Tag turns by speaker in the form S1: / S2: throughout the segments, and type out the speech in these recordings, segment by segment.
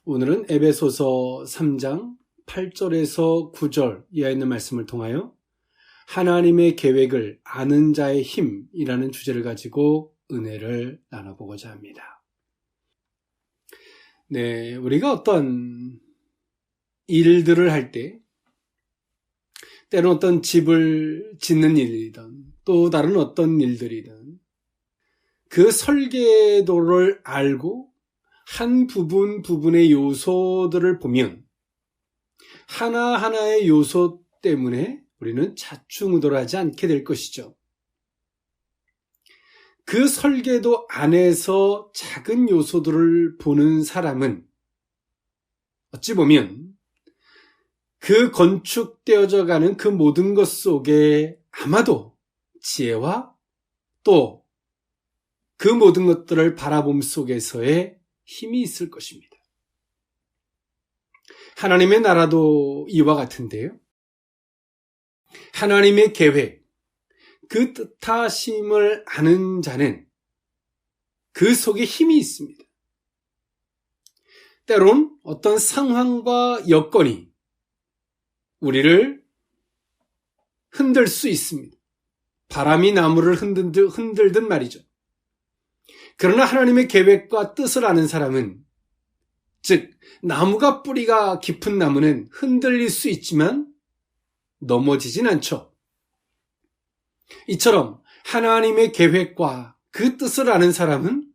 S1: 오늘은 에베소서 3장 8절에서 9절 이하에 있는 말씀을 통하여 하나님의 계획을 아는 자의 힘이라는 주제를 가지고 은혜를 나눠보고자 합니다. 네, 우리가 어떤 일들을 할 때, 때로는 어떤 집을 짓는 일이든 또 다른 어떤 일들이든 그 설계도를 알고 한 부분의 요소들을 보면 하나하나의 요소 때문에 우리는 좌충우돌하지 않게 될 것이죠. 그 설계도 안에서 작은 요소들을 보는 사람은 어찌 보면 그 건축되어져 가는 그 모든 것 속에 아마도 지혜와 또 그 모든 것들을 바라봄 속에서의 힘이 있을 것입니다. 하나님의 나라도 이와 같은데요. 하나님의 계획, 그 뜻하심을 아는 자는 그 속에 힘이 있습니다. 때론 어떤 상황과 여건이 우리를 흔들 수 있습니다. 바람이 나무를 흔들듯 말이죠. 그러나 하나님의 계획과 뜻을 아는 사람은, 즉 나무가 뿌리가 깊은 나무는 흔들릴 수 있지만 넘어지진 않죠. 이처럼 하나님의 계획과 그 뜻을 아는 사람은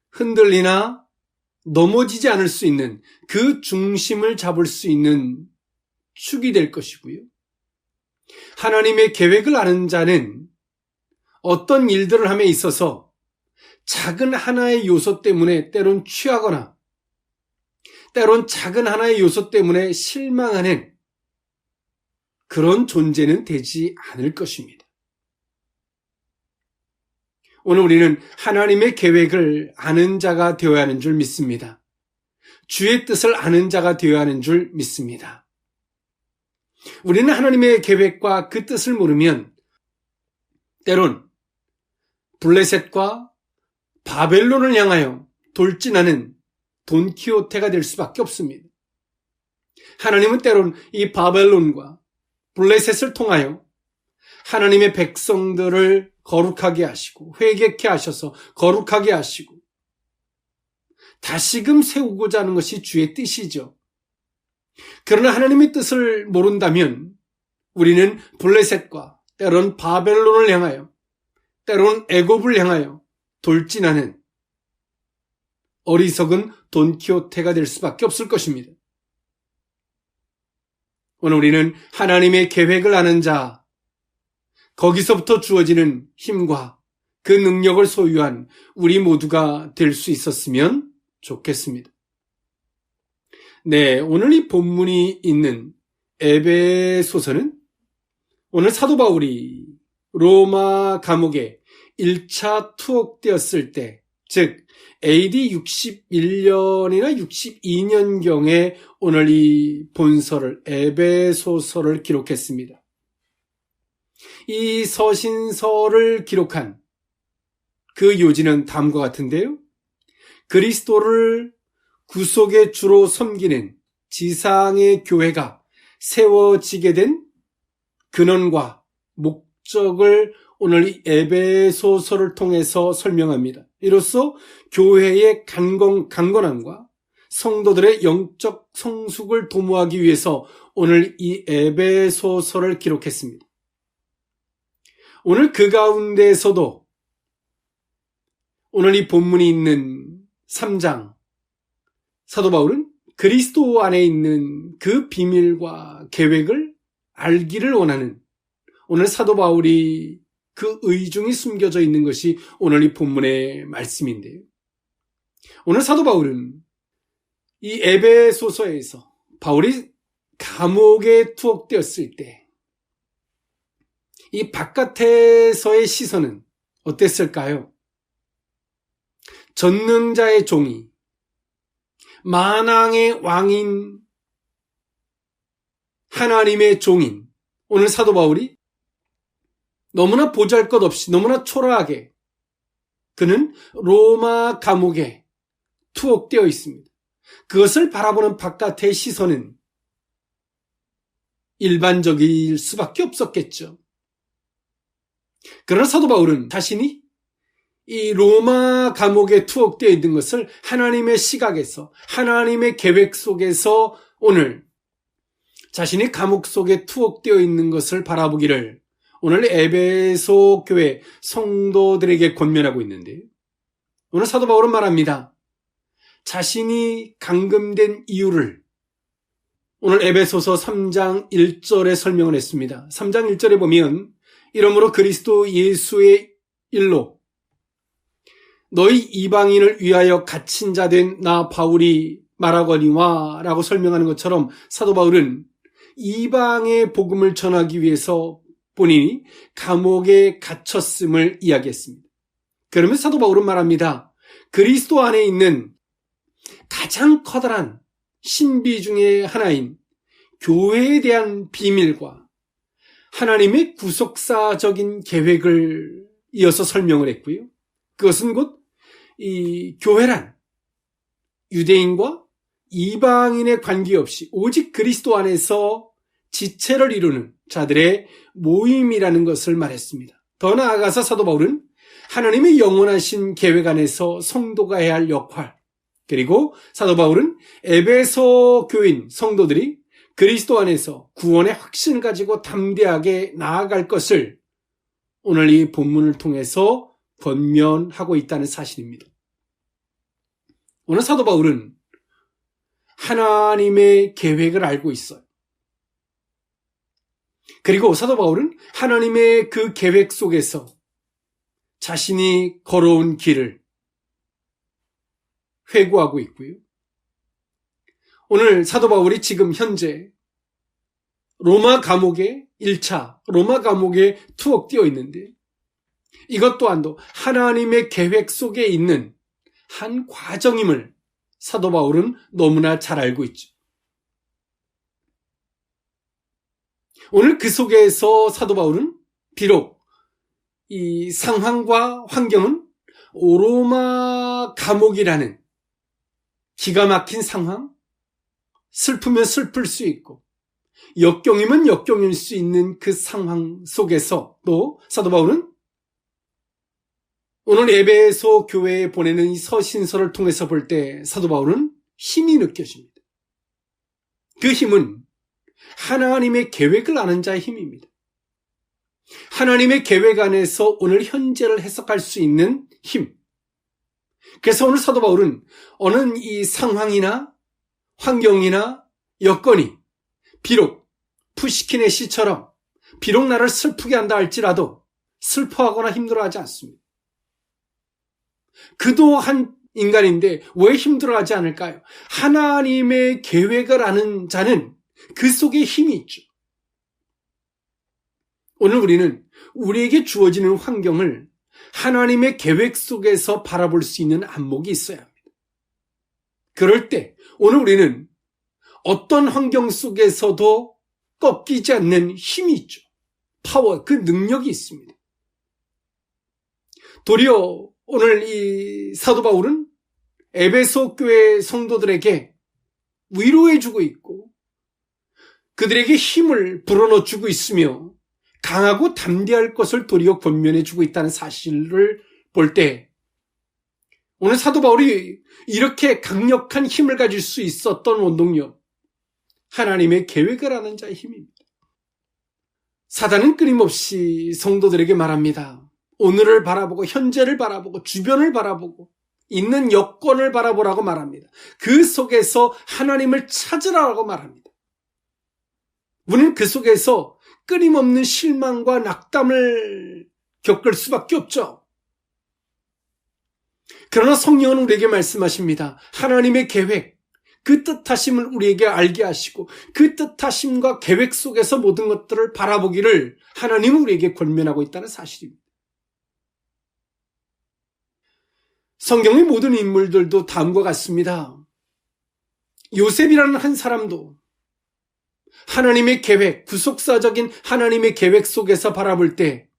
S1: 흔들리나 넘어지지 않을 수 있는 그 중심을 잡을 수 있는 축이 될 것이고요. 하나님의 계획을 아는 자는 어떤 일들을 함에 있어서 작은 하나의 요소 때문에 때론 취하거나 때론 작은 하나의 요소 때문에 실망하는 그런 존재는 되지 않을 것입니다. 오늘 우리는 하나님의 계획을 아는 자가 되어야 하는 줄 믿습니다. 주의 뜻을 아는 자가 되어야 하는 줄 믿습니다. 우리는 하나님의 계획과 그 뜻을 모르면 때론 블레셋과 바벨론을 향하여 돌진하는 돈키호테가 될 수밖에 없습니다. 하나님은 때론 이 바벨론과 블레셋을 통하여 하나님의 백성들을 거룩하게 하시고 회개케 하셔서 거룩하게 하시고 다시금 세우고자 하는 것이 주의 뜻이죠. 그러나 하나님의 뜻을 모른다면 우리는 블레셋과 때론 바벨론을 향하여 때론 애굽을 향하여 돌진하는 어리석은 돈키호테가 될 수밖에 없을 것입니다. 오늘 우리는 하나님의 계획을 아는 자, 거기서부터 주어지는 힘과 그 능력을 소유한 우리 모두가 될 수 있었으면 좋겠습니다. 네, 오늘 이 본문이 있는 에베소서는 오늘 사도 바울이 로마 감옥에 1차 투옥되었을 때, 즉 AD 61년이나 62년경에 오늘 이 본서를 에베소서를 기록했습니다. 이 서신서를 기록한 그 요지는 다음과 같은데요. 그리스도를 구속의 주로 섬기는 지상의 교회가 세워지게 된 근원과 목적을 오늘 이 에베소서를 통해서 설명합니다. 이로써 교회의 강건함과 성도들의 영적 성숙을 도모하기 위해서 오늘 이 에베소서를 기록했습니다. 오늘 그 가운데서도 오늘 이 본문이 있는 3장 사도 바울은 그리스도 안에 있는 그 비밀과 계획을 알기를 원하는 오늘 사도 바울이 그 의중이 숨겨져 있는 것이 오늘 이 본문의 말씀인데요. 오늘 사도 바울은 이 에베소서에서 바울이 감옥에 투옥되었을 때 이 바깥에서의 시선은 어땠을까요? 전능자의 종이 만왕의 왕인 하나님의 종인 오늘 사도 바울이 너무나 보잘것없이 너무나 초라하게 그는 로마 감옥에 투옥되어 있습니다. 그것을 바라보는 바깥의 시선은 일반적일 수밖에 없었겠죠. 그러나 사도 바울은 자신이 이 로마 감옥에 투옥되어 있는 것을 하나님의 시각에서, 하나님의 계획 속에서 오늘 자신이 감옥 속에 투옥되어 있는 것을 바라보기를 오늘 에베소 교회 성도들에게 권면하고 있는데요. 오늘 사도 바울은 말합니다. 자신이 감금된 이유를 오늘 에베소서 3장 1절에 설명을 했습니다. 3장 1절에 보면 이러므로 그리스도 예수의 일로 너희 이방인을 위하여 갇힌 자 된 나 바울이 말하거니와 라고 설명하는 것처럼 사도 바울은 이방의 복음을 전하기 위해서 본인이 감옥에 갇혔음을 이야기했습니다. 그러면 사도 바울은 말합니다. 그리스도 안에 있는 가장 커다란 신비 중의 하나인 교회에 대한 비밀과 하나님의 구속사적인 계획을 이어서 설명을 했고요. 그것은 곧 이 교회란 유대인과 이방인의 관계없이 오직 그리스도 안에서 지체를 이루는 자들의 모임이라는 것을 말했습니다. 더 나아가서 사도 바울은 하나님의 영원하신 계획 안에서 성도가 해야 할 역할, 그리고 사도 바울은 에베소 교인 성도들이 그리스도 안에서 구원의 확신을 가지고 담대하게 나아갈 것을 오늘 이 본문을 통해서 권면하고 있다는 사실입니다. 오늘 사도 바울은 하나님의 계획을 알고 있어요. 그리고 사도 바울은 하나님의 그 계획 속에서 자신이 걸어온 길을 회고하고 있고요. 오늘 사도 바울이 지금 현재 로마 감옥에 1차 로마 감옥에 투옥되어 있는데 이것 또한도 하나님의 계획 속에 있는 한 과정임을 사도 바울은 너무나 잘 알고 있죠. 오늘 그 속에서 사도 바울은 비록 이 상황과 환경은 로마 감옥이라는 기가 막힌 상황, 슬프면 슬플 수 있고 역경이면 역경일 수 있는 그 상황 속에서 또 사도 바울은 오늘 에베소 교회에 보내는 이 서신서를 통해서 볼 때 사도 바울은 힘이 느껴집니다. 그 힘은 하나님의 계획을 아는 자의 힘입니다. 하나님의 계획 안에서 오늘 현재를 해석할 수 있는 힘. 그래서 오늘 사도 바울은 어느 이 상황이나 환경이나 여건이 비록 푸시킨의 시처럼 비록 나를 슬프게 한다 할지라도 슬퍼하거나 힘들어하지 않습니다. 그도 한 인간인데 왜 힘들어하지 않을까요? 하나님의 계획을 아는 자는 그 속에 힘이 있죠. 오늘 우리는 우리에게 주어지는 환경을 하나님의 계획 속에서 바라볼 수 있는 안목이 있어야 합니다. 그럴 때 오늘 우리는 어떤 환경 속에서도 꺾이지 않는 힘이 있죠. 파워, 그 능력이 있습니다. 도리어 오늘 이 사도 바울은 에베소 교회 성도들에게 위로해주고 있고 그들에게 힘을 불어넣어주고 있으며 강하고 담대할 것을 도리어 권면해주고 있다는 사실을 볼 때 오늘 사도 바울이 이렇게 강력한 힘을 가질 수 있었던 원동력, 하나님의 계획을 아는 자의 힘입니다. 사단은 끊임없이 성도들에게 말합니다. 오늘을 바라보고 현재를 바라보고 주변을 바라보고 있는 여건을 바라보라고 말합니다. 그 속에서 하나님을 찾으라고 말합니다. 우리는 그 속에서 끊임없는 실망과 낙담을 겪을 수밖에 없죠. 그러나 성령은 우리에게 말씀하십니다. 하나님의 계획, 그 뜻하심을 우리에게 알게 하시고 그 뜻하심과 계획 속에서 모든 것들을 바라보기를 하나님은 우리에게 권면하고 있다는 사실입니다. 성경의 모든 인물들도 다음과 같습니다. 요셉이라는 한 사람도 하나님의 계획, 구속사적인 하나님의 계획 속에서 바라볼 때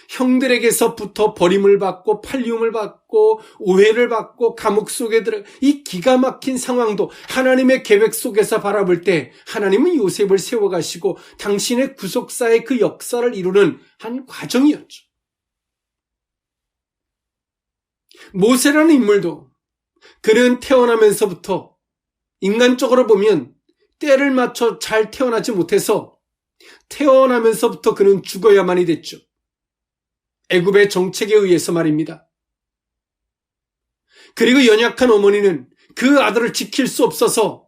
S1: 형들에게서부터 버림을 받고 팔림을 받고 오해를 받고 감옥 속에 들어 이 기가 막힌 상황도 하나님의 계획 속에서 바라볼 때 하나님은 요셉을 세워가시고 당신의 구속사의 그 역사를 이루는 한 과정이었죠. 모세라는 인물도 그는 태어나면서부터 인간적으로 보면 때를 맞춰 잘 태어나지 못해서 태어나면서부터 그는 죽어야만이 됐죠. 애굽의 정책에 의해서 말입니다. 그리고 연약한 어머니는 그 아들을 지킬 수 없어서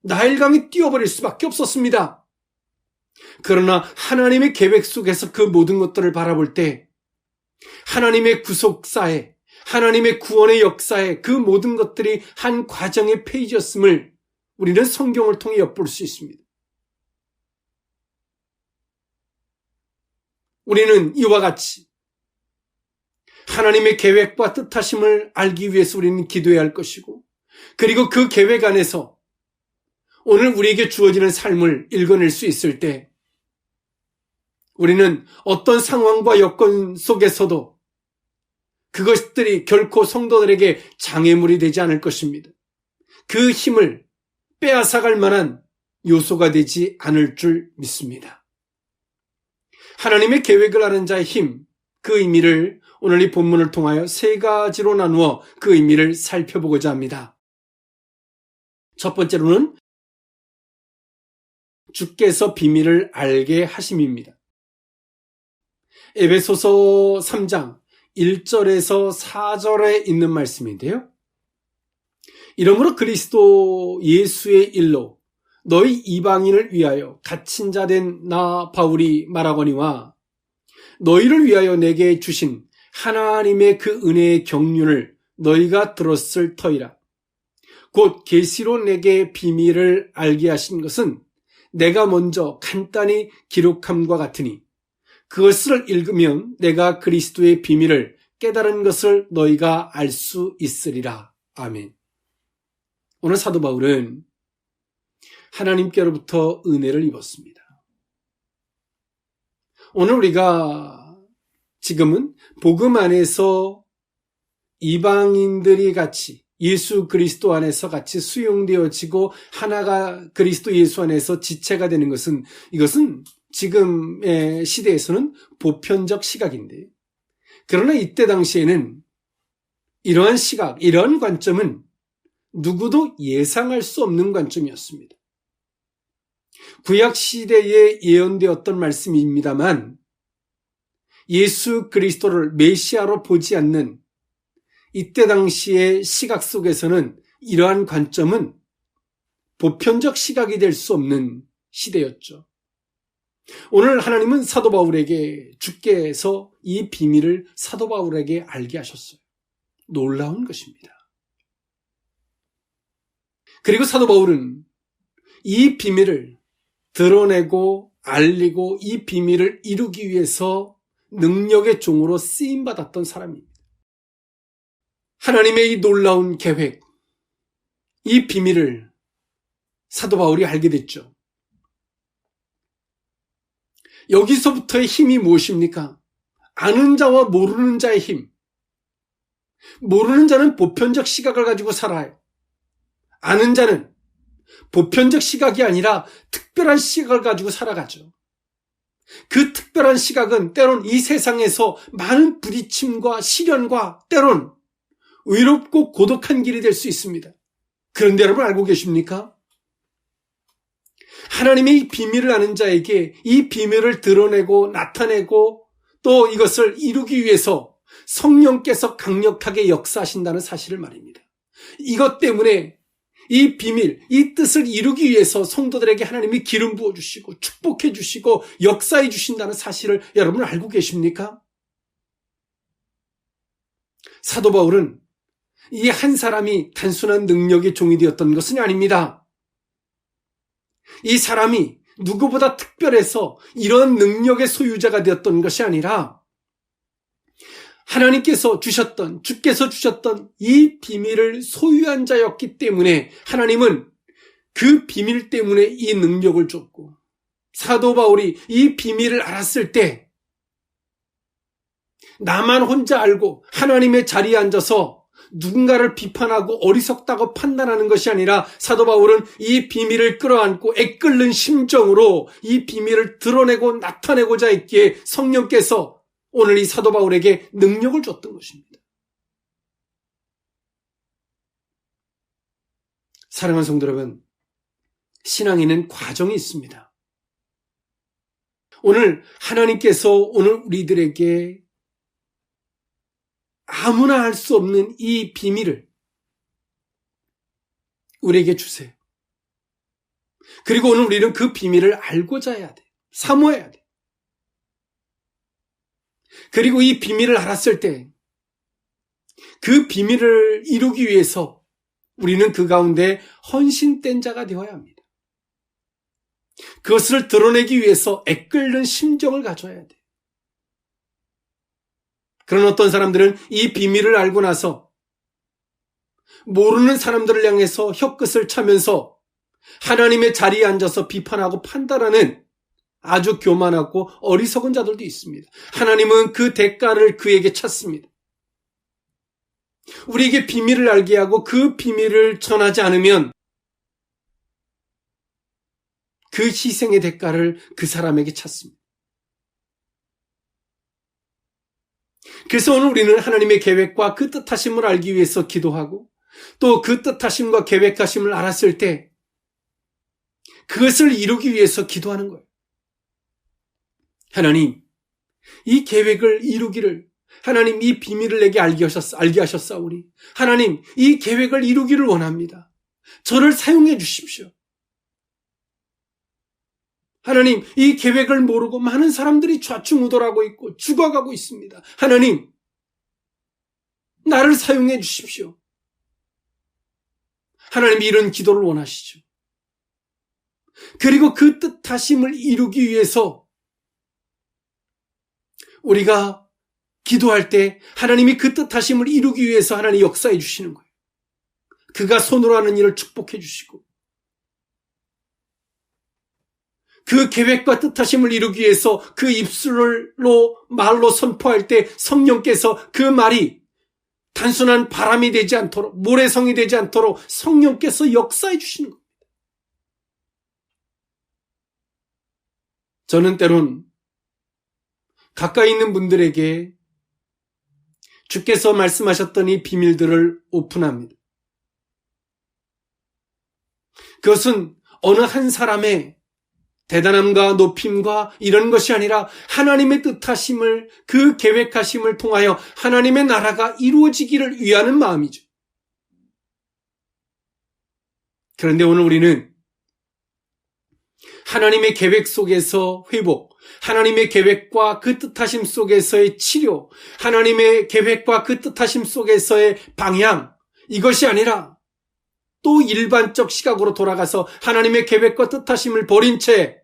S1: 나일강에 뛰어버릴 수밖에 없었습니다. 그러나 하나님의 계획 속에서 그 모든 것들을 바라볼 때 하나님의 구속사에, 하나님의 구원의 역사에 그 모든 것들이 한 과정의 페이지였음을 우리는 성경을 통해 엿볼 수 있습니다. 우리는 이와 같이 하나님의 계획과 뜻하심을 알기 위해서 우리는 기도해야 할 것이고, 그리고 그 계획 안에서 오늘 우리에게 주어지는 삶을 읽어낼 수 있을 때 우리는 어떤 상황과 여건 속에서도 그것들이 결코 성도들에게 장애물이 되지 않을 것입니다. 그 힘을 빼앗아갈 만한 요소가 되지 않을 줄 믿습니다. 하나님의 계획을 아는 자의 힘, 그 의미를 오늘 이 본문을 통하여 세 가지로 나누어 그 의미를 살펴보고자 합니다. 첫 번째로는 주께서 비밀을 알게 하심입니다. 에베소서 3장 1절에서 4절에 있는 말씀인데요. 이러므로 그리스도 예수의 일로 너희 이방인을 위하여 갇힌 자 된 나 바울이 말하거니와 너희를 위하여 내게 주신 하나님의 그 은혜의 경륜을 너희가 들었을 터이라. 곧 계시로 내게 비밀을 알게 하신 것은 내가 먼저 간단히 기록함과 같으니 그것을 읽으면 내가 그리스도의 비밀을 깨달은 것을 너희가 알 수 있으리라. 아멘. 오늘 사도 바울은 하나님께로부터 은혜를 입었습니다. 오늘 우리가 지금은 복음 안에서 이방인들이 같이 예수 그리스도 안에서 같이 수용되어지고 하나가 그리스도 예수 안에서 지체가 되는 것은 이것은 지금의 시대에서는 보편적 시각인데, 그러나 이때 당시에는 이러한 시각, 이러한 관점은 누구도 예상할 수 없는 관점이었습니다. 구약 시대에 예언되었던 말씀입니다만 예수 그리스도를 메시아로 보지 않는 이때 당시의 시각 속에서는 이러한 관점은 보편적 시각이 될 수 없는 시대였죠. 오늘 하나님은 사도 바울에게 주께서 이 비밀을 사도 바울에게 알게 하셨어요. 놀라운 것입니다. 그리고 사도 바울은 이 비밀을 드러내고 알리고 이 비밀을 이루기 위해서 능력의 종으로 쓰임받았던 사람입니다. 하나님의 이 놀라운 계획, 이 비밀을 사도 바울이 알게 됐죠. 여기서부터의 힘이 무엇입니까? 아는 자와 모르는 자의 힘. 모르는 자는 보편적 시각을 가지고 살아요. 아는 자는 보편적 시각이 아니라 특별한 시각을 가지고 살아가죠. 그 특별한 시각은 때론 이 세상에서 많은 부딪힘과 시련과 때론 외롭고 고독한 길이 될 수 있습니다. 그런데 여러분 알고 계십니까? 하나님의 이 비밀을 아는 자에게 이 비밀을 드러내고 나타내고 또 이것을 이루기 위해서 성령께서 강력하게 역사하신다는 사실을 말입니다. 이것 때문에 이 비밀, 이 뜻을 이루기 위해서 성도들에게 하나님이 기름 부어주시고 축복해 주시고 역사해 주신다는 사실을 여러분 알고 계십니까? 사도 바울은 이 한 사람이 단순한 능력의 종이 되었던 것은 아닙니다. 이 사람이 누구보다 특별해서 이런 능력의 소유자가 되었던 것이 아니라 하나님께서 주셨던, 주께서 주셨던 이 비밀을 소유한 자였기 때문에 하나님은 그 비밀 때문에 이 능력을 줬고, 사도 바울이 이 비밀을 알았을 때 나만 혼자 알고 하나님의 자리에 앉아서 누군가를 비판하고 어리석다고 판단하는 것이 아니라 사도 바울은 이 비밀을 끌어안고 애끓는 심정으로 이 비밀을 드러내고 나타내고자 했기에 성령께서 오늘 이 사도 바울에게 능력을 줬던 것입니다. 사랑하는 성도 여러분, 신앙에는 과정이 있습니다. 오늘 하나님께서 오늘 우리들에게 아무나 알 수 없는 이 비밀을 우리에게 주세요. 그리고 오늘 우리는 그 비밀을 알고자 해야 돼. 사모해야 돼. 그리고 이 비밀을 알았을 때 그 비밀을 이루기 위해서 우리는 그 가운데 헌신된 자가 되어야 합니다. 그것을 드러내기 위해서 애끓는 심정을 가져야 돼. 그런 어떤 사람들은 이 비밀을 알고 나서 모르는 사람들을 향해서 혀끝을 차면서 하나님의 자리에 앉아서 비판하고 판단하는 아주 교만하고 어리석은 자들도 있습니다. 하나님은 그 대가를 그에게 찾습니다. 우리에게 비밀을 알게 하고 그 비밀을 전하지 않으면 그 희생의 대가를 그 사람에게 찾습니다. 그래서 오늘 우리는 하나님의 계획과 그 뜻하심을 알기 위해서 기도하고 또 그 뜻하심과 계획하심을 알았을 때 그것을 이루기 위해서 기도하는 거예요. 하나님, 이 계획을 이루기를, 하나님 이 비밀을 내게 알게 하셨사오니 하나님 이 계획을 이루기를 원합니다. 저를 사용해 주십시오. 하나님, 이 계획을 모르고 많은 사람들이 좌충우돌하고 있고 죽어가고 있습니다. 하나님, 나를 사용해 주십시오. 하나님이 이런 기도를 원하시죠. 그리고 그 뜻하심을 이루기 위해서 우리가 기도할 때 하나님이 그 뜻하심을 이루기 위해서 하나님 역사해 주시는 거예요. 그가 손으로 하는 일을 축복해 주시고 그 계획과 뜻하심을 이루기 위해서 그 입술로 말로 선포할 때 성령께서 그 말이 단순한 바람이 되지 않도록, 모래성이 되지 않도록 성령께서 역사해 주시는 겁니다. 저는 때론 가까이 있는 분들에게 주께서 말씀하셨던 이 비밀들을 오픈합니다. 그것은 어느 한 사람의 대단함과 높임과 이런 것이 아니라 하나님의 뜻하심을, 그 계획하심을 통하여 하나님의 나라가 이루어지기를 위하는 마음이죠. 그런데 오늘 우리는 하나님의 계획 속에서 회복, 하나님의 계획과 그 뜻하심 속에서의 치료, 하나님의 계획과 그 뜻하심 속에서의 방향, 이것이 아니라 또 일반적 시각으로 돌아가서 하나님의 계획과 뜻하심을 버린 채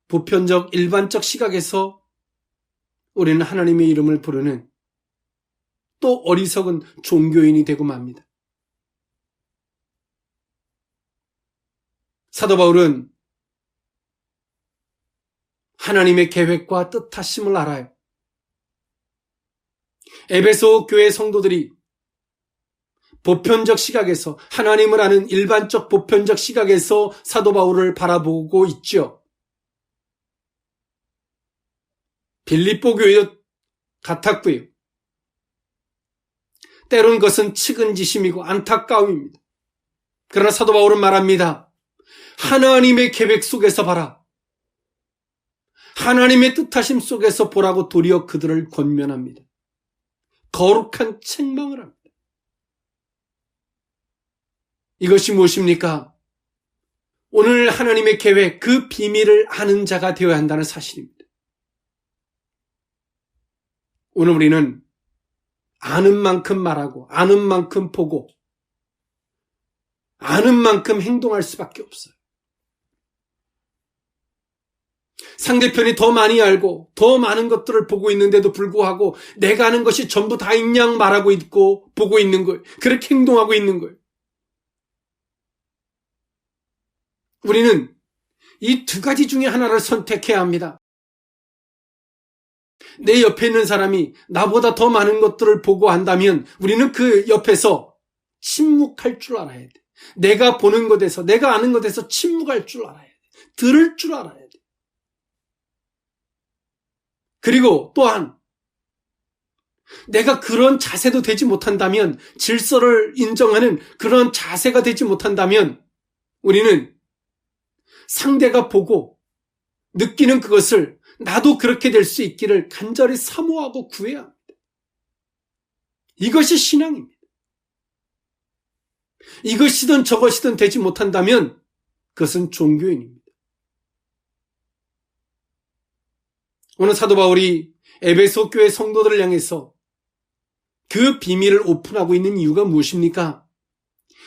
S1: 보편적 일반적 시각에서 우리는 하나님의 이름을 부르는 또 어리석은 종교인이 되고 맙니다. 사도 바울은 하나님의 계획과 뜻하심을 알아요. 에베소 교회 성도들이 보편적 시각에서, 하나님을 아는 일반적 보편적 시각에서 사도 바울을 바라보고 있죠. 빌립보 교회도 같았고요. 때론 그것은 측은지심이고 안타까움입니다. 그러나 사도 바울은 말합니다. 하나님의 계획 속에서 봐라. 하나님의 뜻하심 속에서 보라고 도리어 그들을 권면합니다. 거룩한 책망을 합니다. 이것이 무엇입니까? 오늘 하나님의 계획, 그 비밀을 아는 자가 되어야 한다는 사실입니다. 오늘 우리는 아는 만큼 말하고, 아는 만큼 보고, 아는 만큼 행동할 수밖에 없어요. 상대편이 더 많이 알고 더 많은 것들을 보고 있는데도 불구하고 내가 아는 것이 전부 다인 양 말하고 있고 보고 있는 거예요. 그렇게 행동하고 있는 거예요. 우리는 이 두 가지 중에 하나를 선택해야 합니다. 내 옆에 있는 사람이 나보다 더 많은 것들을 보고 한다면 우리는 그 옆에서 침묵할 줄 알아야 돼. 내가 보는 것에서, 내가 아는 것에서 침묵할 줄 알아야 돼. 들을 줄 알아야 돼. 그리고 또한 내가 그런 자세도 되지 못한다면, 질서를 인정하는 그런 자세가 되지 못한다면 우리는 상대가 보고 느끼는 그것을 나도 그렇게 될 수 있기를 간절히 사모하고 구해야 합니다. 이것이 신앙입니다. 이것이든 저것이든 되지 못한다면 그것은 종교인입니다. 오늘 사도 바울이 에베소 교회 성도들을 향해서 그 비밀을 오픈하고 있는 이유가 무엇입니까?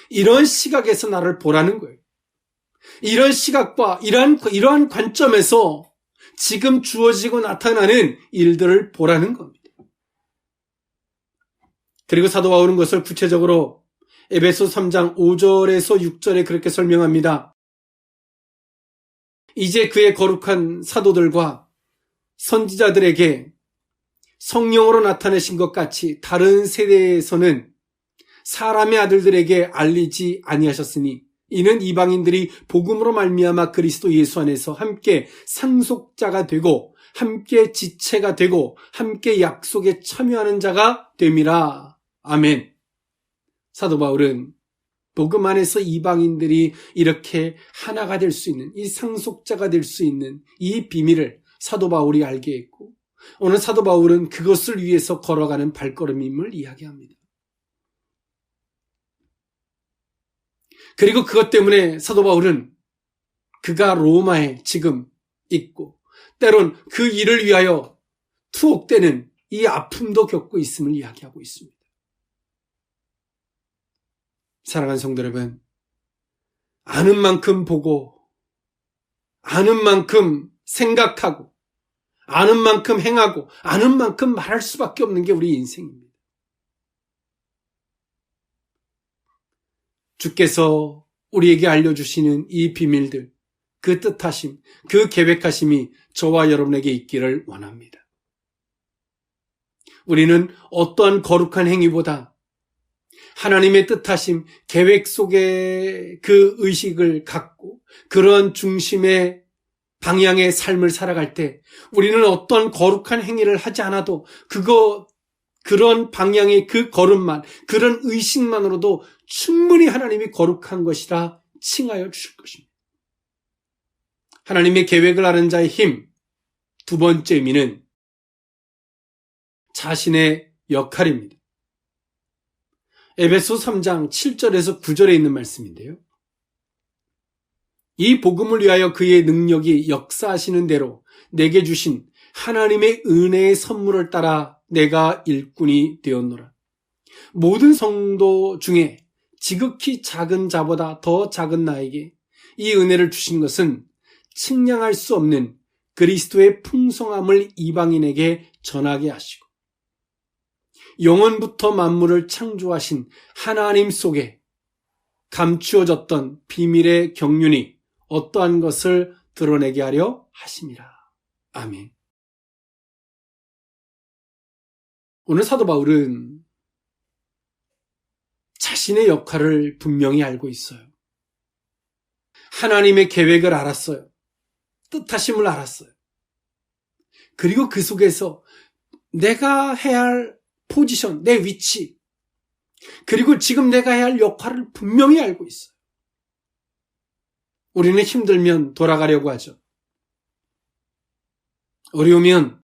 S1: 이런 시각에서 나를 보라는 거예요. 이런 시각과 이러한 관점에서 지금 주어지고 나타나는 일들을 보라는 겁니다. 그리고 사도 바울은 그것을 구체적으로 에베소 3장 5절에서 6절에 그렇게 설명합니다. 이제 그의 거룩한 사도들과 선지자들에게 성령으로 나타내신 것 같이 다른 세대에서는 사람의 아들들에게 알리지 아니하셨으니 이는 이방인들이 복음으로 말미암아 그리스도 예수 안에서 함께 상속자가 되고 함께 지체가 되고 함께 약속에 참여하는 자가 됨이라. 아멘. 사도 바울은 복음 안에서 이방인들이 이렇게 하나가 될 수 있는, 이 상속자가 될 수 있는 이 비밀을 사도 바울이 알게 했고, 오늘 사도 바울은 그것을 위해서 걸어가는 발걸음임을 이야기합니다. 그리고 그것 때문에 사도 바울은 그가 로마에 지금 있고 때론 그 일을 위하여 투옥되는 이 아픔도 겪고 있음을 이야기하고 있습니다. 사랑하는 성도 여러분, 아는 만큼 보고 아는 만큼 생각하고 아는 만큼 행하고 아는 만큼 말할 수밖에 없는 게 우리 인생입니다. 주께서 우리에게 알려주시는 이 비밀들, 그 뜻하심, 그 계획하심이 저와 여러분에게 있기를 원합니다. 우리는 어떠한 거룩한 행위보다 하나님의 뜻하심, 계획 속에 그 의식을 갖고 그런 중심의 방향의 삶을 살아갈 때 우리는 어떤 거룩한 행위를 하지 않아도 그런 방향의 그 걸음만, 그런 의식만으로도 충분히 하나님이 거룩한 것이라 칭하여 주실 것입니다. 하나님의 계획을 아는 자의 힘, 두 번째 의미는 자신의 역할입니다. 에베소 3장 7절에서 9절에 있는 말씀인데요. 이 복음을 위하여 그의 능력이 역사하시는 대로 내게 주신 하나님의 은혜의 선물을 따라 내가 일꾼이 되었노라. 모든 성도 중에 지극히 작은 자보다 더 작은 나에게 이 은혜를 주신 것은 측량할 수 없는 그리스도의 풍성함을 이방인에게 전하게 하시고 영원부터 만물을 창조하신 하나님 속에 감추어졌던 비밀의 경륜이 어떠한 것을 드러내게 하려 하심이라. 아멘. 오늘 사도 바울은 자신의 역할을 분명히 알고 있어요. 하나님의 계획을 알았어요. 뜻하심을 알았어요. 그리고 그 속에서 내가 해야 할 포지션, 내 위치, 그리고 지금 내가 해야 할 역할을 분명히 알고 있어요. 우리는 힘들면 돌아가려고 하죠. 어려우면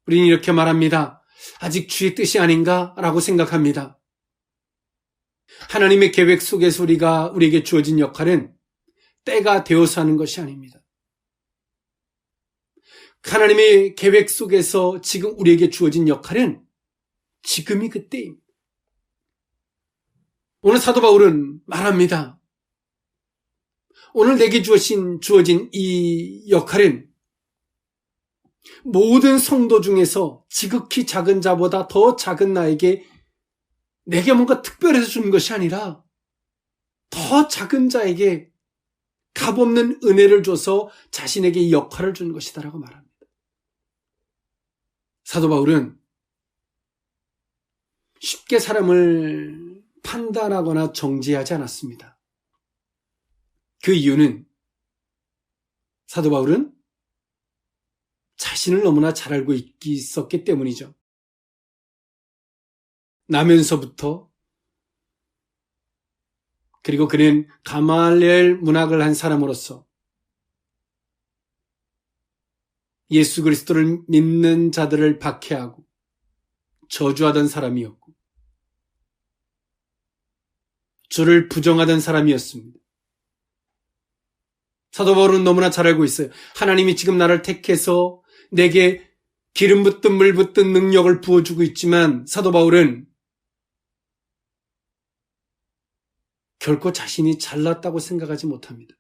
S1: 우리는 이렇게 말합니다. 아직 주의 뜻이 아닌가? 라고 생각합니다. 하나님의 계획 속에서 우리에게 주어진 역할은 때가 되어서 하는 것이 아닙니다. 하나님의 계획 속에서 지금 우리에게 주어진 역할은 지금이 그때입니다. 오늘 사도 바울은 말합니다. 오늘 내게 주어진 이 역할은 모든 성도 중에서 지극히 작은 자보다 더 작은 나에게 내게 뭔가 특별해서 주는 것이 아니라 더 작은 자에게 값없는 은혜를 줘서 자신에게 이 역할을 준 것이다라고 말합니다. 사도 바울은 쉽게 사람을 판단하거나 정죄하지 않았습니다. 그 이유는 사도 바울은 자신을 너무나 잘 알고 있었기 때문이죠. 나면서부터, 그리고 그는 가말리엘 문학을 한 사람으로서 예수 그리스도를 믿는 자들을 박해하고 저주하던 사람이었고 주를 부정하던 사람이었습니다. 사도 바울은 너무나 잘 알고 있어요. 하나님이 지금 나를 택해서 내게 기름 붓든 물 붓든 능력을 부어주고 있지만 사도 바울은 결코 자신이 잘났다고 생각하지 못합니다.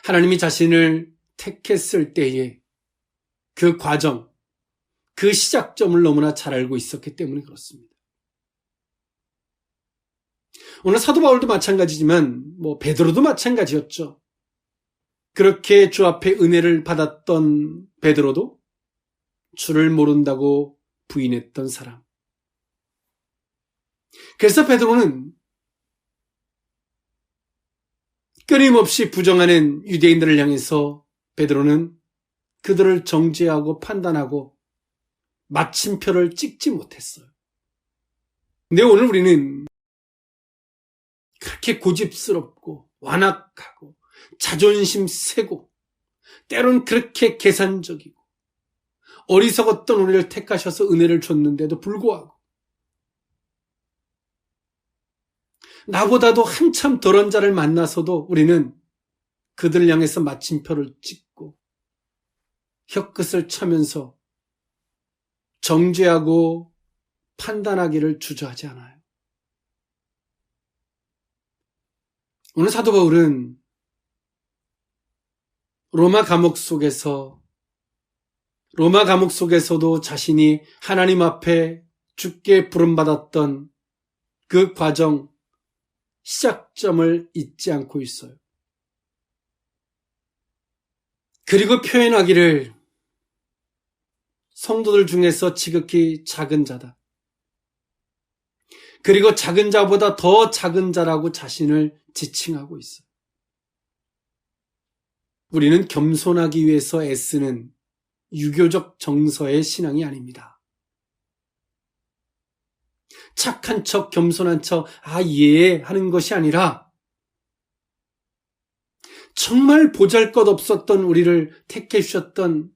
S1: 하나님이 자신을 택했을 때에 그 과정, 그 시작점을 너무나 잘 알고 있었기 때문에 그렇습니다. 오늘 사도 바울도 마찬가지지만 베드로도 마찬가지였죠. 그렇게 주 앞에 은혜를 받았던 베드로도 주를 모른다고 부인했던 사람. 그래서 베드로는 끊임없이 부정하는 유대인들을 향해서 베드로는 그들을 정죄하고 판단하고 마침표를 찍지 못했어요. 근데 오늘 우리는 그렇게 고집스럽고 완악하고 자존심 세고 때론 그렇게 계산적이고 어리석었던 우리를 택하셔서 은혜를 줬는데도 불구하고 나보다도 한참 덜한 자를 만나서도 우리는 그들 향해서 마침표를 찍고 혀끝을 차면서 정죄하고 판단하기를 주저하지 않아요. 오늘 사도 바울은 로마 감옥 속에서도 자신이 하나님 앞에 죽게 부름받았던 그 과정, 시작점을 잊지 않고 있어요. 그리고 표현하기를 성도들 중에서 지극히 작은 자다. 그리고 작은 자보다 더 작은 자라고 자신을 지칭하고 있어요. 우리는 겸손하기 위해서 애쓰는 유교적 정서의 신앙이 아닙니다. 착한 척, 겸손한 척, 예 하는 것이 아니라 정말 보잘것없었던 우리를 택해 주셨던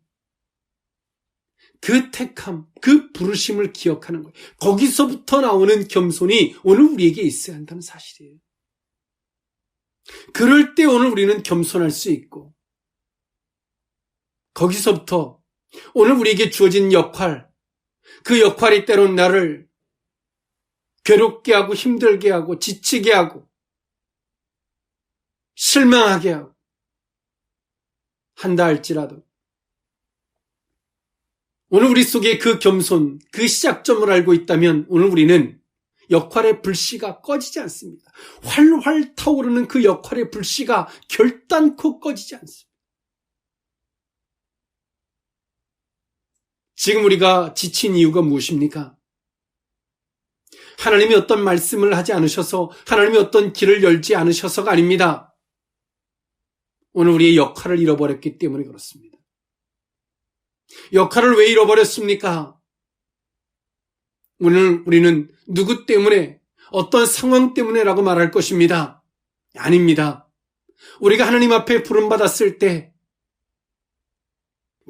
S1: 그 택함, 그 부르심을 기억하는 거예요. 거기서부터 나오는 겸손이 오늘 우리에게 있어야 한다는 사실이에요. 그럴 때 오늘 우리는 겸손할 수 있고 거기서부터 오늘 우리에게 주어진 역할, 그 역할이 때론 나를 괴롭게 하고 힘들게 하고 지치게 하고 실망하게 하고 한다 할지라도 오늘 우리 속에 그 겸손, 그 시작점을 알고 있다면 오늘 우리는 역할의 불씨가 꺼지지 않습니다. 활활 타오르는 그 역할의 불씨가 결단코 꺼지지 않습니다. 지금 우리가 지친 이유가 무엇입니까? 하나님이 어떤 말씀을 하지 않으셔서, 하나님이 어떤 길을 열지 않으셔서가 아닙니다. 오늘 우리의 역할을 잃어버렸기 때문에 그렇습니다. 역할을 왜 잃어버렸습니까? 오늘 우리는 누구 때문에, 어떤 상황 때문에라고 말할 것입니다. 아닙니다. 우리가 하나님 앞에 부름받았을 때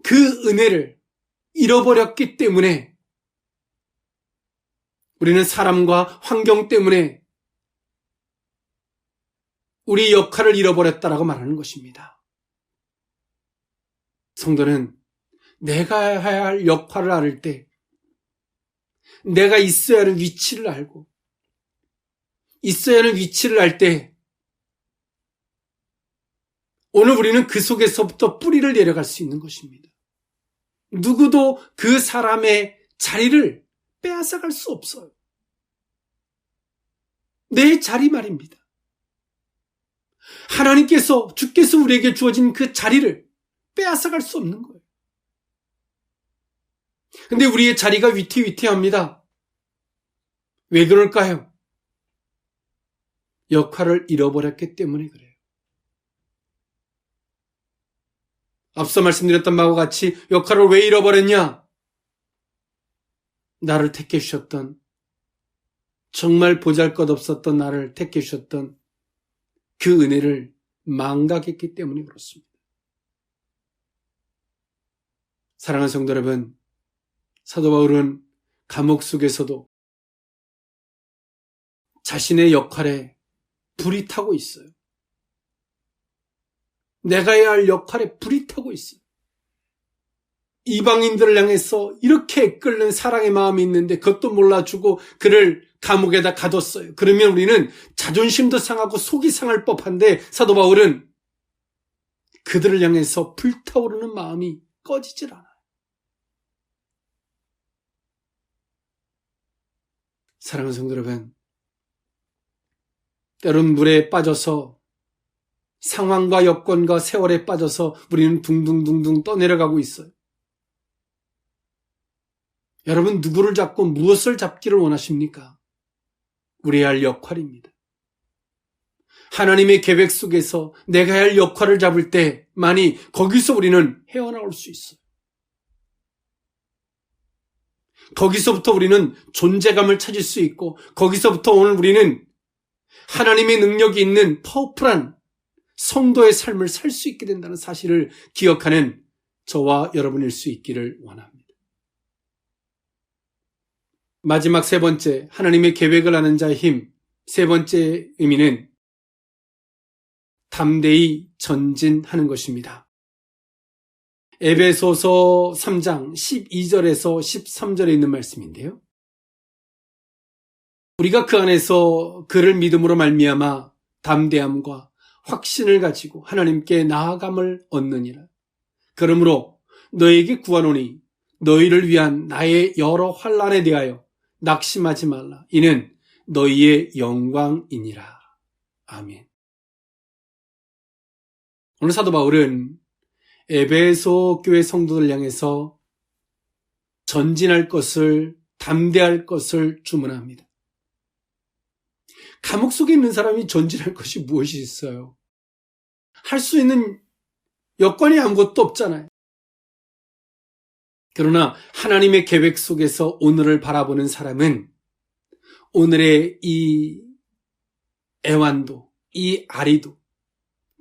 S1: 그 은혜를 잃어버렸기 때문에 우리는 사람과 환경 때문에 우리 역할을 잃어버렸다라고 말하는 것입니다. 성도는 내가 해야 할 역할을 알 때, 내가 있어야 하는 위치를 알고, 있어야 하는 위치를 알 때, 오늘 우리는 그 속에서부터 뿌리를 내려갈 수 있는 것입니다. 누구도 그 사람의 자리를 빼앗아갈 수 없어요. 내 자리 말입니다. 하나님께서, 주께서 우리에게 주어진 그 자리를 빼앗아갈 수 없는 거예요. 근데 우리의 자리가 위태위태합니다. 왜 그럴까요? 역할을 잃어버렸기 때문에 그래요. 앞서 말씀드렸던 바와 같이 역할을 왜 잃어버렸냐? 나를 택해 주셨던, 정말 보잘것없었던 나를 택해 주셨던 그 은혜를 망각했기 때문에 그렇습니다. 사랑하는 성도 여러분, 사도 바울은 감옥 속에서도 자신의 역할에 불이 타고 있어요. 내가 해야 할 역할에 불이 타고 있어요. 이방인들을 향해서 이렇게 끓는 사랑의 마음이 있는데 그것도 몰라주고 그를 감옥에다 가뒀어요. 그러면 우리는 자존심도 상하고 속이 상할 법한데 사도 바울은 그들을 향해서 불타오르는 마음이 꺼지질 않아요. 사랑하는 성도 여러분, 때론 물에 빠져서 상황과 여건과 세월에 빠져서 우리는 둥둥둥둥 떠내려가고 있어요. 여러분, 누구를 잡고 무엇을 잡기를 원하십니까? 우리의 할 역할입니다. 하나님의 계획 속에서 내가 할 역할을 잡을 때만이 거기서 우리는 헤어나올 수 있어요. 거기서부터 우리는 존재감을 찾을 수 있고 거기서부터 오늘 우리는 하나님의 능력이 있는 파워풀한 성도의 삶을 살 수 있게 된다는 사실을 기억하는 저와 여러분일 수 있기를 원합니다. 마지막 세 번째, 하나님의 계획을 아는 자의 힘. 세 번째 의미는 담대히 전진하는 것입니다. 에베소서 3장 12절에서 13절에 있는 말씀인데요. 우리가 그 안에서 그를 믿음으로 말미암아 담대함과 확신을 가지고 하나님께 나아감을 얻느니라. 그러므로 너에게 구하노니 너희를 위한 나의 여러 환난에 대하여 낙심하지 말라. 이는 너희의 영광이니라. 아멘. 오늘 사도 바울은 에베소 교회 성도들 향해서 전진할 것을, 담대할 것을 주문합니다. 감옥 속에 있는 사람이 전진할 것이 무엇이 있어요? 할 수 있는 여건이 아무것도 없잖아요. 그러나 하나님의 계획 속에서 오늘을 바라보는 사람은 오늘의 이 애완도, 이 아리도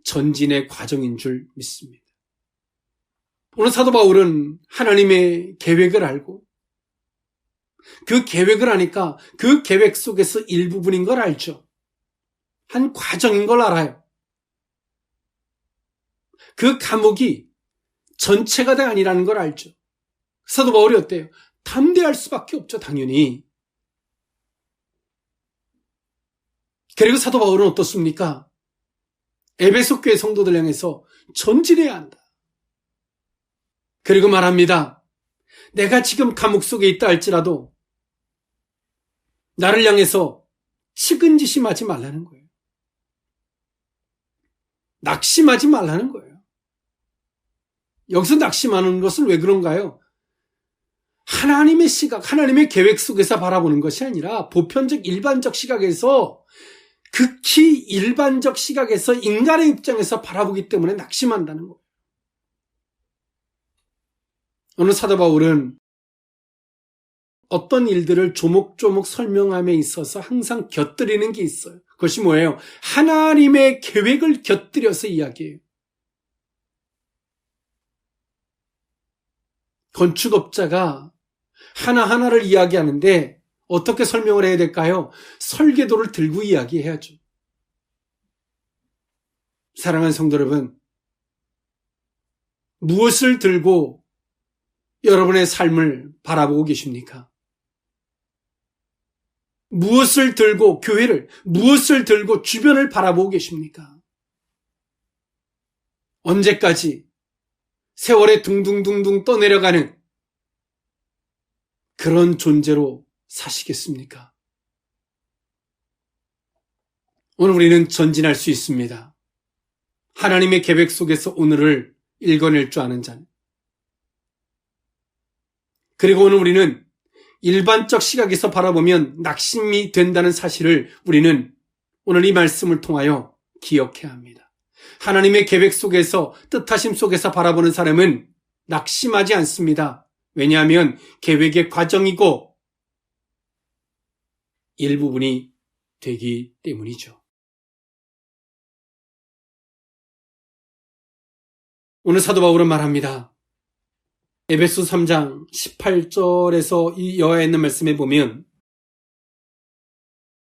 S1: 전진의 과정인 줄 믿습니다. 오늘 사도 바울은 하나님의 계획을 알고 그 계획을 아니까 그 계획 속에서 일부분인 걸 알죠. 한 과정인 걸 알아요. 그 감옥이 전체가 다 아니라는 걸 알죠. 사도 바울이 어때요? 담대할 수밖에 없죠, 당연히. 그리고 사도 바울은 어떻습니까? 에베소 교회 성도들 향해서 전진해야 한다. 그리고 말합니다. 내가 지금 감옥 속에 있다 할지라도 나를 향해서 측은지심하지 말라는 거예요. 낙심하지 말라는 거예요. 여기서 낙심하는 것은 왜 그런가요? 하나님의 시각, 하나님의 계획 속에서 바라보는 것이 아니라 보편적 일반적 시각에서 극히 일반적 시각에서 인간의 입장에서 바라보기 때문에 낙심한다는 거예요. 오늘 사도 바울은 어떤 일들을 조목조목 설명함에 있어서 항상 곁들이는 게 있어요. 그것이 뭐예요? 하나님의 계획을 곁들여서 이야기해요. 건축업자가 하나하나를 이야기하는데 어떻게 설명을 해야 될까요? 설계도를 들고 이야기해야죠. 사랑하는 성도 여러분, 무엇을 들고 여러분의 삶을 바라보고 계십니까? 무엇을 들고 교회를, 무엇을 들고 주변을 바라보고 계십니까? 언제까지 세월에 둥둥둥둥 떠내려가는 그런 존재로 사시겠습니까? 오늘 우리는 전진할 수 있습니다. 하나님의 계획 속에서 오늘을 읽어낼 줄 아는 자는. 그리고 오늘 우리는 일반적 시각에서 바라보면 낙심이 된다는 사실을 우리는 오늘 이 말씀을 통하여 기억해야 합니다. 하나님의 계획 속에서, 뜻하심 속에서 바라보는 사람은 낙심하지 않습니다. 왜냐하면 계획의 과정이고 일부분이 되기 때문이죠. 오늘 사도 바울은 말합니다. 에베소 3장 18절에서 이 여하에 있는 말씀에 보면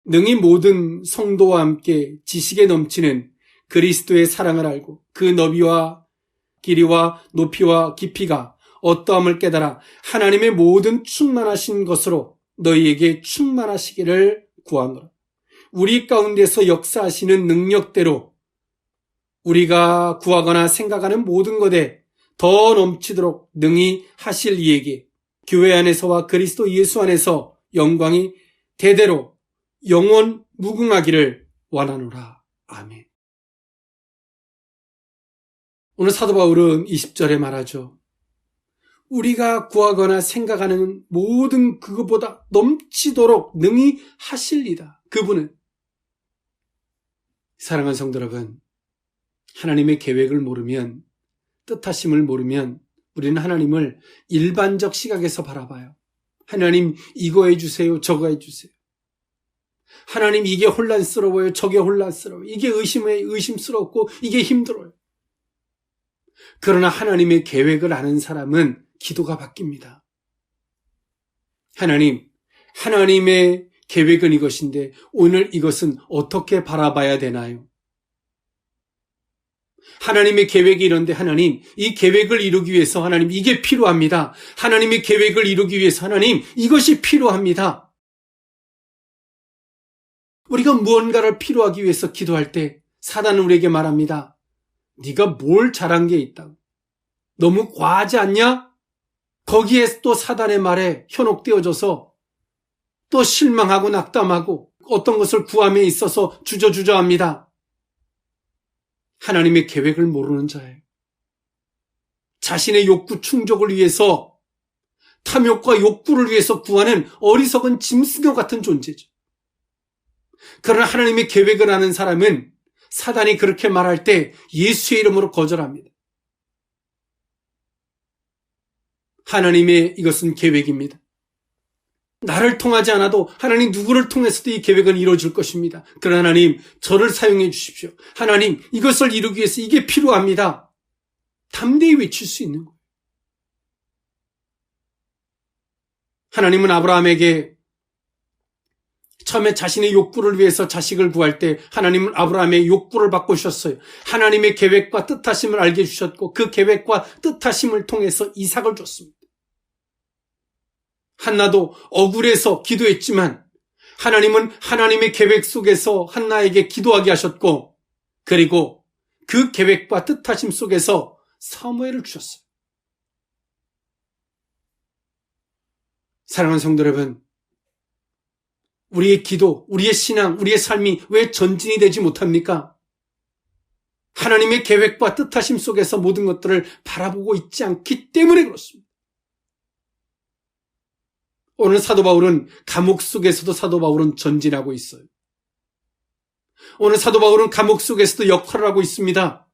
S1: 능히 모든 성도와 함께 지식에 넘치는 그리스도의 사랑을 알고 그 너비와 길이와 높이와 깊이가 어떠함을 깨달아 하나님의 모든 충만하신 것으로 너희에게 충만하시기를 구하노라. 우리 가운데서 역사하시는 능력대로 우리가 구하거나 생각하는 모든 것에 더 넘치도록 능히 하실 이에게 교회 안에서와 그리스도 예수 안에서 영광이 대대로 영원 무궁하기를 원하노라. 아멘. 오늘 사도 바울은 20절에 말하죠. 우리가 구하거나 생각하는 모든 그것보다 넘치도록 능히 하실리다. 그분은. 사랑하는 성도 여러분, 하나님의 계획을 모르면, 뜻하심을 모르면 우리는 하나님을 일반적 시각에서 바라봐요. 하나님 이거 해주세요, 저거 해주세요. 하나님 이게 혼란스러워요, 저게 혼란스러워요. 이게 의심스럽고 이게 힘들어요. 그러나 하나님의 계획을 아는 사람은 기도가 바뀝니다. 하나님의 계획은 이것인데 오늘 이것은 어떻게 바라봐야 되나요? 하나님의 계획이 이런데 하나님, 이 계획을 이루기 위해서 하나님 이게 필요합니다. 하나님의 계획을 이루기 위해서 하나님 이것이 필요합니다. 우리가 무언가를 필요하기 위해서 기도할 때 사단은 우리에게 말합니다. 네가 뭘 잘한 게 있다고. 너무 과하지 않냐? 거기에 또 사단의 말에 현혹되어져서 또 실망하고 낙담하고 어떤 것을 구함에 있어서 주저주저합니다. 하나님의 계획을 모르는 자예요. 자신의 욕구 충족을 위해서 탐욕과 욕구를 위해서 구하는 어리석은 짐승과 같은 존재죠. 그러나 하나님의 계획을 아는 사람은 사단이 그렇게 말할 때 예수의 이름으로 거절합니다. 하나님의 이것은 계획입니다. 나를 통하지 않아도 하나님 누구를 통해서도 이 계획은 이루어질 것입니다. 그러나 하나님 저를 사용해 주십시오. 하나님 이것을 이루기 위해서 이게 필요합니다. 담대히 외칠 수 있는 거예요. 하나님은 아브라함에게 처음에 자신의 욕구를 위해서 자식을 구할 때 하나님은 아브라함의 욕구를 바꾸셨어요. 하나님의 계획과 뜻하심을 알게 해주셨고 그 계획과 뜻하심을 통해서 이삭을 줬습니다. 한나도 억울해서 기도했지만 하나님은 하나님의 계획 속에서 한나에게 기도하게 하셨고 그리고 그 계획과 뜻하심 속에서 사무엘을 주셨어요. 사랑하는 성도 여러분, 우리의 기도, 우리의 신앙, 우리의 삶이 왜 전진이 되지 못합니까? 하나님의 계획과 뜻하심 속에서 모든 것들을 바라보고 있지 않기 때문에 그렇습니다. 오늘 사도 바울은 감옥 속에서도 사도 바울은 전진하고 있어요. 오늘 사도 바울은 감옥 속에서도 역할을 하고 있습니다.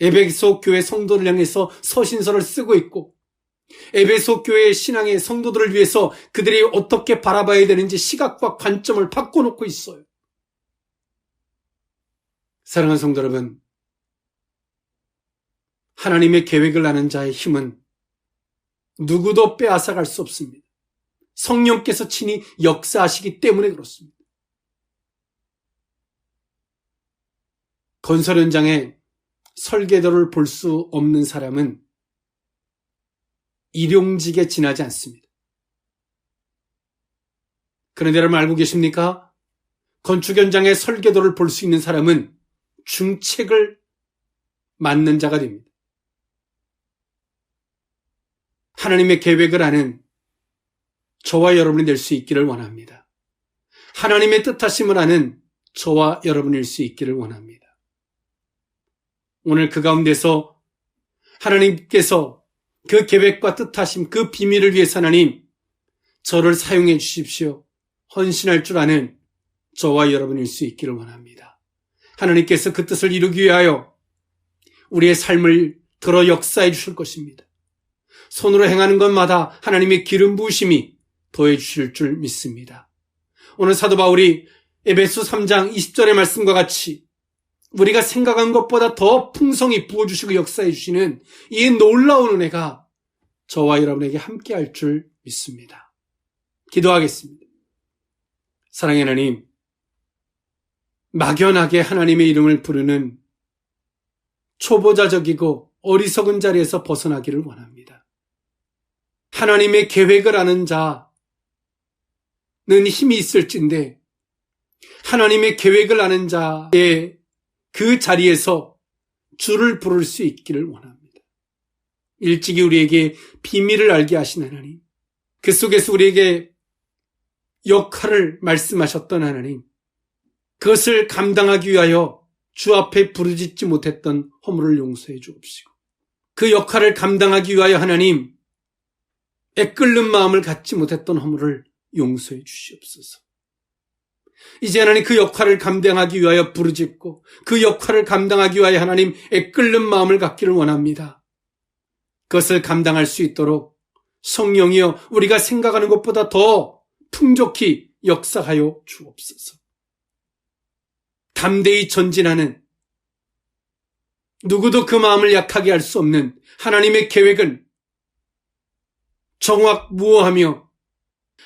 S1: 에베소 교회 성도를 향해서 서신서를 쓰고 있고 에베소 교회의 신앙의 성도들을 위해서 그들이 어떻게 바라봐야 되는지 시각과 관점을 바꿔놓고 있어요. 사랑하는 성도 여러분, 하나님의 계획을 아는 자의 힘은 누구도 빼앗아갈 수 없습니다. 성령께서 친히 역사하시기 때문에 그렇습니다. 건설 현장에 설계도를 볼 수 없는 사람은 일용직에 지나지 않습니다. 그런데 여러분 알고 계십니까? 건축 현장의 설계도를 볼 수 있는 사람은 중책을 맡는 자가 됩니다. 하나님의 계획을 아는 저와 여러분이 될 수 있기를 원합니다. 하나님의 뜻하심을 아는 저와 여러분일 수 있기를 원합니다. 오늘 그 가운데서 하나님께서 그 계획과 뜻하심, 그 비밀을 위해서 하나님, 저를 사용해 주십시오. 헌신할 줄 아는 저와 여러분일 수 있기를 원합니다. 하나님께서 그 뜻을 이루기 위하여 우리의 삶을 들어 역사해 주실 것입니다. 손으로 행하는 것마다 하나님의 기름 부으심이 더해 주실 줄 믿습니다. 오늘 사도 바울이 에베소 3장 20절의 말씀과 같이 우리가 생각한 것보다 더 풍성히 부어주시고 역사해 주시는 이 놀라운 은혜가 저와 여러분에게 함께할 줄 믿습니다. 기도하겠습니다. 사랑의 하나님, 막연하게 하나님의 이름을 부르는 초보자적이고 어리석은 자리에서 벗어나기를 원합니다. 하나님의 계획을 아는 자는 힘이 있을진데 하나님의 계획을 아는 자의 그 자리에서 주를 부를 수 있기를 원합니다. 일찍이 우리에게 비밀을 알게 하신 하나님, 그 속에서 우리에게 역할을 말씀하셨던 하나님, 그것을 감당하기 위하여 주 앞에 부르짖지 못했던 허물을 용서해 주옵시고, 그 역할을 감당하기 위하여 하나님, 애끓는 마음을 갖지 못했던 허물을 용서해 주시옵소서. 이제 하나님 그 역할을 감당하기 위하여 부르짖고 그 역할을 감당하기 위하여 하나님 애끓는 마음을 갖기를 원합니다. 그것을 감당할 수 있도록 성령이여 우리가 생각하는 것보다 더 풍족히 역사하여 주옵소서. 담대히 전진하는, 누구도 그 마음을 약하게 할 수 없는 하나님의 계획은 정확무어하며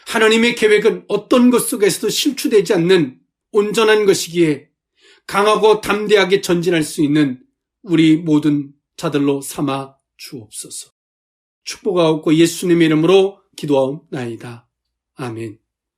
S1: 하나님의 계획은 어떤 것 속에서도 실추되지 않는 온전한 것이기에 강하고 담대하게 전진할 수 있는 우리 모든 자들로 삼아 주옵소서. 축복하옵고 예수님의 이름으로 기도하옵나이다. 아멘.